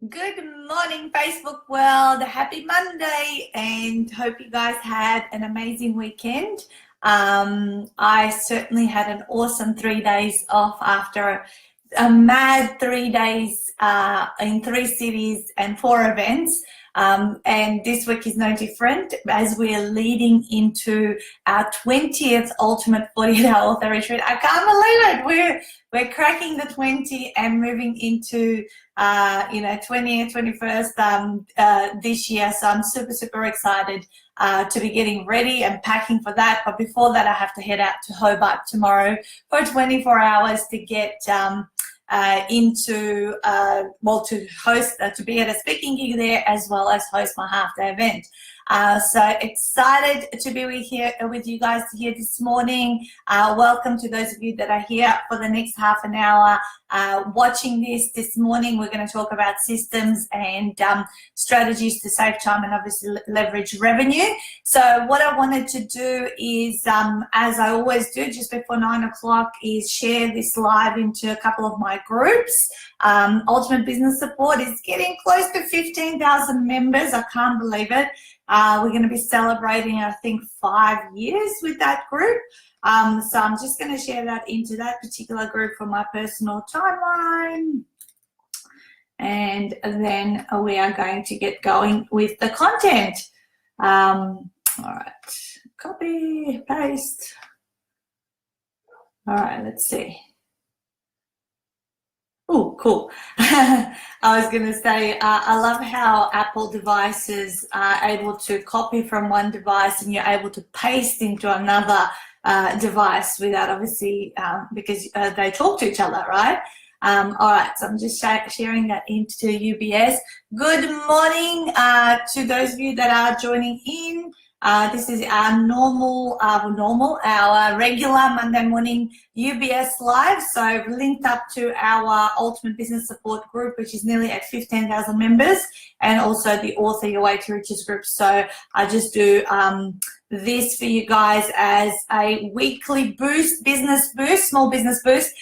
Good morning, Facebook world. Happy Monday, and hope you guys had an amazing weekend. I certainly had an awesome 3 days off after a mad 3 days in 3 cities and 4 events. And this week is no different as we're leading into our 20th Ultimate 48-Hour Author Retreat. I can't believe it. We're cracking the 20 and moving into 20th, 21st this year. So I'm super excited to be getting ready and packing for that. But before that, I have to head out to Hobart tomorrow for 24 hours to get to be at a speaking gig there, as well as host my half-day event. So excited to be with you guys here this morning. Welcome to those of you that are here for the next half an hour watching this morning. We're going to talk about systems and strategies to save time and obviously leverage revenue. So what I wanted to do is, as I always do just before 9 o'clock, is share this live into a couple of my groups. Ultimate Business Support is getting close to 15,000 members. I can't believe it. We're going to be celebrating, I think, 5 years with that group. So I'm just going to share that into that particular group for my personal timeline. And then we are going to get going with the content. All right, copy, paste. All right, let's see. Oh, cool. I was going to say, I love how Apple devices are able to copy from one device and you're able to paste into another device without obviously, because they talk to each other, right? All right, so I'm just sharing that into UBS. Good morning to those of you that are joining in. This is our our regular Monday morning UBS live. So I've linked up to our Ultimate Business Support group, which is nearly at 15,000 members, and also the Author Your Way to Riches group. So I just do this for you guys as a weekly boost, small business boost.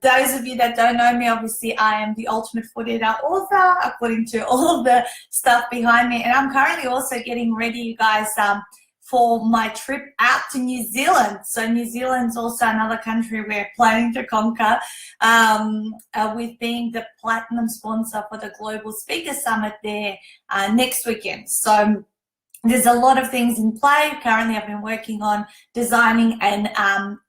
Those of you that don't know me, obviously I am the Ultimate 48-Hour Author, according to all of the stuff behind me. And I'm currently also getting ready, you guys, for my trip out to New Zealand. So New Zealand's also another country we're planning to conquer, with being the platinum sponsor for the Global Speaker Summit there next weekend. So there's a lot of things in play. Currently, I've been working on designing an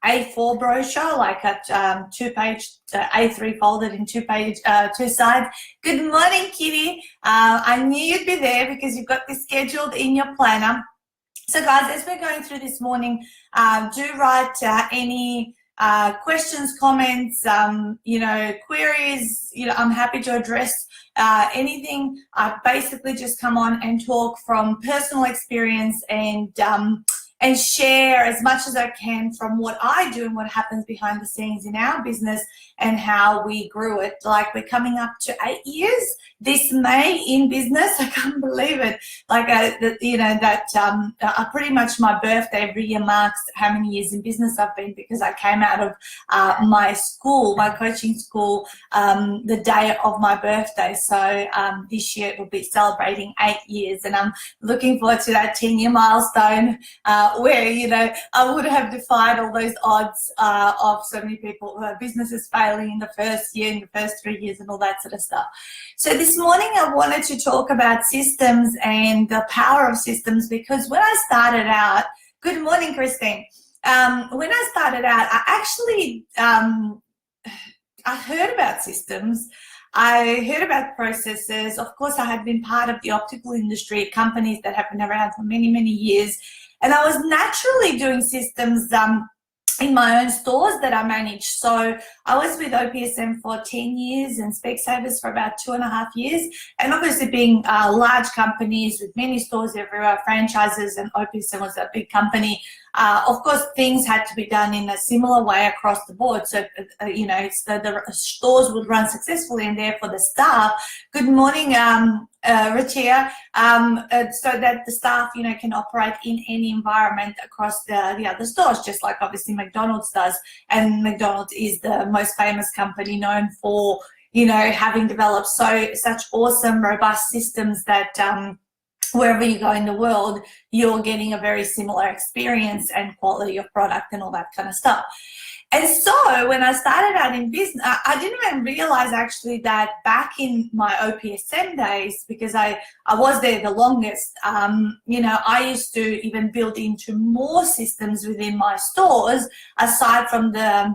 A4 brochure, like a two-page A3 folded in two sides. Good morning, Kitty. I knew you'd be there because you've got this scheduled in your planner. So, guys, as we're going through this morning, do write any questions, comments, queries. I'm happy to address anything. I basically just come on and talk from personal experience and share as much as I can from what I do and what happens behind the scenes in our business and how we grew it. Like, we're coming up to 8 years this May in business. I can't believe it. Like, pretty much my birthday every year marks how many years in business I've been, because I came out of my coaching school, the day of my birthday. So this year it will be celebrating 8 years, and I'm looking forward to that 10-year milestone where, I would have defied all those odds of so many people, businesses failing in the first year, in the first 3 years, and all that sort of stuff. So this morning I wanted to talk about systems and the power of systems, because when I started out, good morning, Christine. When I started out, I actually, I heard about systems. I heard about processes. Of course, I had been part of the optical industry, companies that have been around for many years. And I was naturally doing systems in my own stores that I managed. So I was with OPSM for 10 years and Specsavers for about 2.5 years. And obviously, being large companies with many stores everywhere, franchises, and OPSM was a big company. Of course, things had to be done in a similar way across the board. So, it's the stores would run successfully, and therefore the staff. Good morning, Richia. So that the staff, can operate in any environment across the other stores, just like obviously McDonald's does. And McDonald's is the most famous company known for having developed such awesome, robust systems that wherever you go in the world, you're getting a very similar experience and quality of product and all that kind of stuff. And so when I started out in business, I didn't even realize actually that back in my OPSM days, because I was there the longest, I used to even build into more systems within my stores, aside from the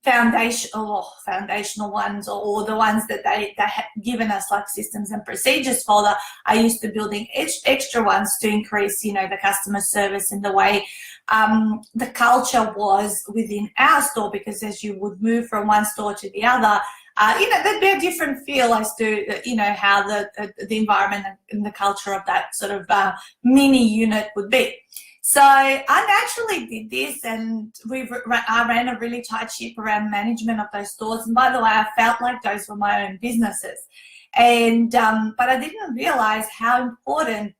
foundational ones, or the ones that they had given us, like systems and procedures folder. I used to building extra ones to increase, the customer service and the way the culture was within our store, because as you would move from one store to the other, there'd be a different feel as to, how the environment and the culture of that sort of mini unit would be. So I naturally did this, and I ran a really tight ship around management of those stores. And by the way, I felt like those were my own businesses. And but I didn't realize how important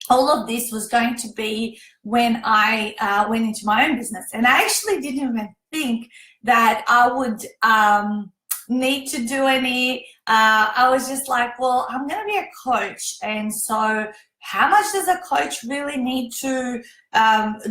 all of this was going to be when I went into my own business. And I actually didn't even think that I would need to do any. I was just like, well, I'm going to be a coach, and so how much does a coach really need to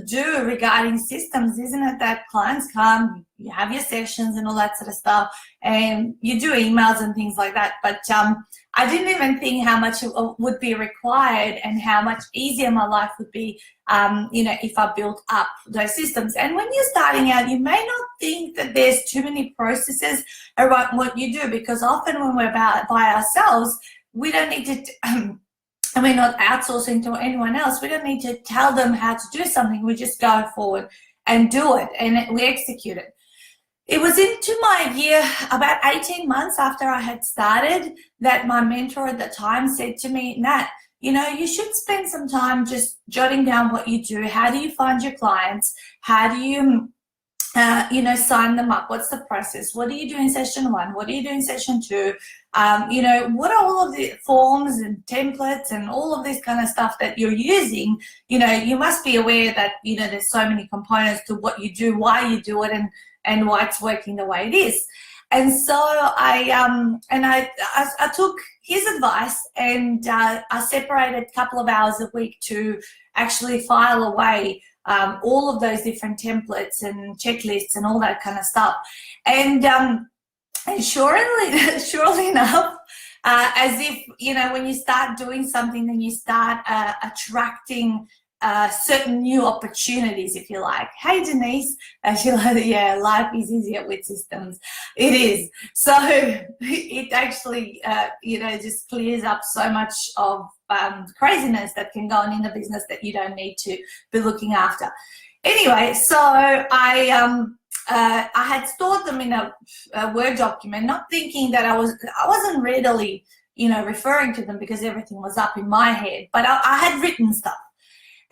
do regarding systems? Isn't it that clients come, you have your sessions and all that sort of stuff, and you do emails and things like that. But I didn't even think how much it would be required and how much easier my life would be, if I built up those systems. And when you're starting out, you may not think that there's too many processes around what you do, because often when we're by ourselves, we don't need to and we're not outsourcing to anyone else. We don't need to tell them how to do something. We just go forward and do it, and we execute it. It was into my year, about 18 months after I had started, that my mentor at the time said to me, Nat, you should spend some time just jotting down what you do. How do you find your clients? How do you sign them up? What's the process? What do you do in session 1? What do you do in session 2? What are all of the forms and templates and all of this kind of stuff that you're using? You must be aware that, there's so many components to what you do, why you do it, and why it's working the way it is. And so I took his advice, and I separated a couple of hours a week to actually file away all of those different templates and checklists and all that kind of stuff. And surely enough, as if, when you start doing something, then you start attracting certain new opportunities, if you like. Hey, Denise, she'll yeah, life is easier with systems. It is. So it actually, just clears up so much of craziness that can go on in the business that you don't need to be looking after. Anyway, so I had stored them in a Word document, not thinking that I wasn't readily, referring to them, because everything was up in my head, but I had written stuff.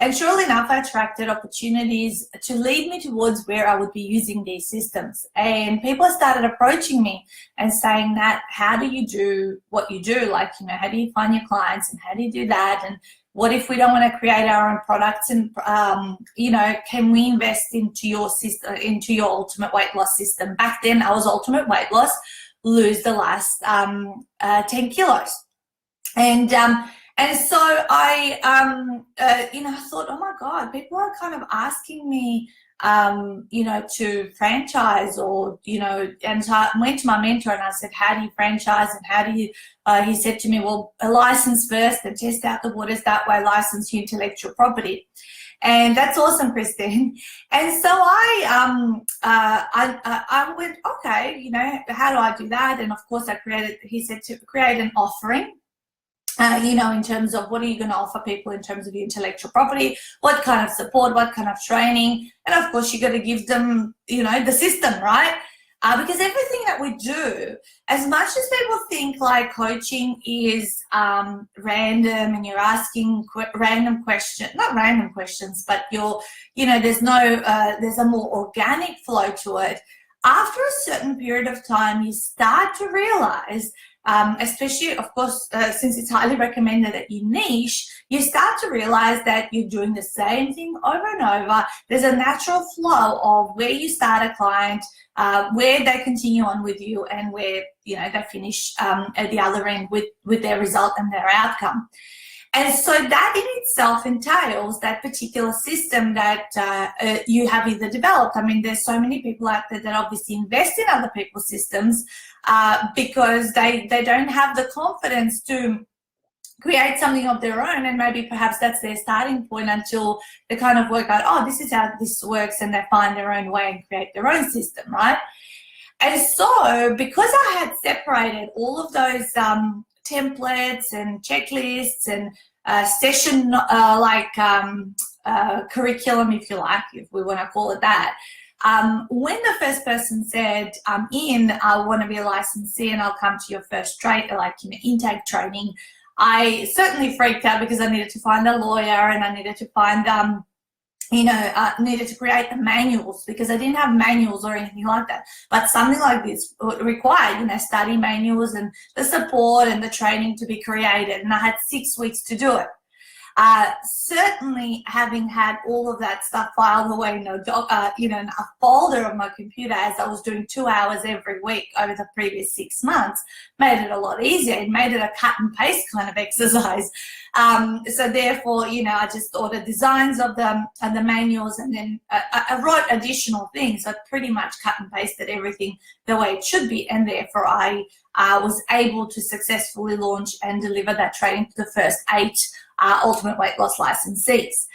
And surely enough, I attracted opportunities to lead me towards where I would be using these systems. And people started approaching me and saying that, how do you do what you do? Like, how do you find your clients, and how do you do that? And what if we don't want to create our own products? And, can we invest into your system, into your ultimate weight loss system? Back then I was ultimate weight loss, lose the last 10 kilos. And so I, I thought, oh my God, people are kind of asking me, to franchise, or, and so I went to my mentor and I said, how do you franchise, and how do you, he said to me, well, a license first and test out the waters that way, license your intellectual property. And that's awesome, Christine. And so I went, okay, how do I do that? And of course he said to create an offering. In terms of what are you going to offer people in terms of your intellectual property, what kind of support, what kind of training, and of course you got to give them, the system, right? Because everything that we do, as much as people think like coaching is random and you're asking random questions, not random questions, but there's a more organic flow to it. After a certain period of time, you start to realize especially, of course, since it's highly recommended that you niche, you start to realize that you're doing the same thing over and over. There's a natural flow of where you start a client, where they continue on with you, and where they finish at the other end with their result and their outcome. And so that in itself entails that particular system that you have either developed. I mean, there's so many people out there that obviously invest in other people's systems because they don't have the confidence to create something of their own, and maybe perhaps that's their starting point until they kind of work out, oh, this is how this works, and they find their own way and create their own system, right? And so because I had separated all of those templates and checklists and session curriculum, if you like, if we want to call it that, when the first person said, I want to be a licensee and I'll come to your first intake training, I certainly freaked out because I needed to find a lawyer and I needed to find needed to create the manuals, because I didn't have manuals or anything like that. But something like this required, study manuals and the support and the training to be created. And I had 6 weeks to do it. Certainly having had all of that stuff filed away in a folder on my computer, as I was doing 2 hours every week over the previous 6 months, made it a lot easier. It made it a cut and paste kind of exercise. So therefore, I just ordered designs of them and the manuals, and then I wrote additional things. I pretty much cut and pasted everything the way it should be, and therefore I was able to successfully launch and deliver that training to the first 8 ultimate weight loss licensees.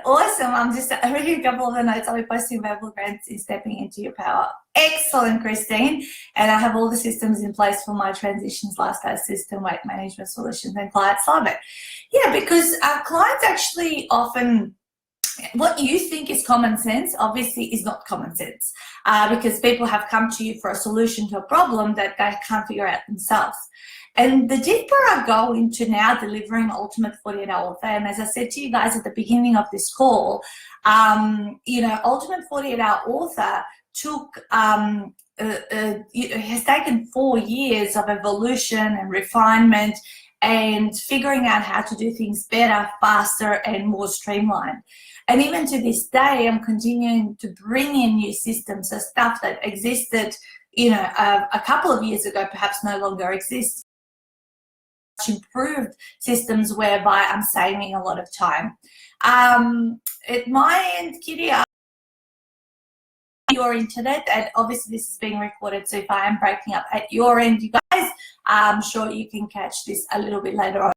Awesome. I'm just reading a couple of the notes. I'll be posting available grants in Stepping Into Your Power. Excellent, Christine. And I have all the systems in place for my transitions, lifestyle system, weight management solutions, and clients love it. Yeah, because our clients actually often, what you think is common sense obviously is not common sense, because people have come to you for a solution to a problem that they can't figure out themselves. And the deeper I go into now delivering Ultimate 48-Hour Warfare, and as I said to you guys at the beginning of this call, Ultimate 48-Hour Author has taken 4 years of evolution and refinement and figuring out how to do things better, faster, and more streamlined. And even to this day, I'm continuing to bring in new systems, so stuff that existed, a couple of years ago, perhaps no longer exists. Improved systems whereby I'm saving a lot of time. At my end, Kitty, your internet, and obviously this is being recorded, so if I am breaking up at your end, you guys, I'm sure you can catch this a little bit later on.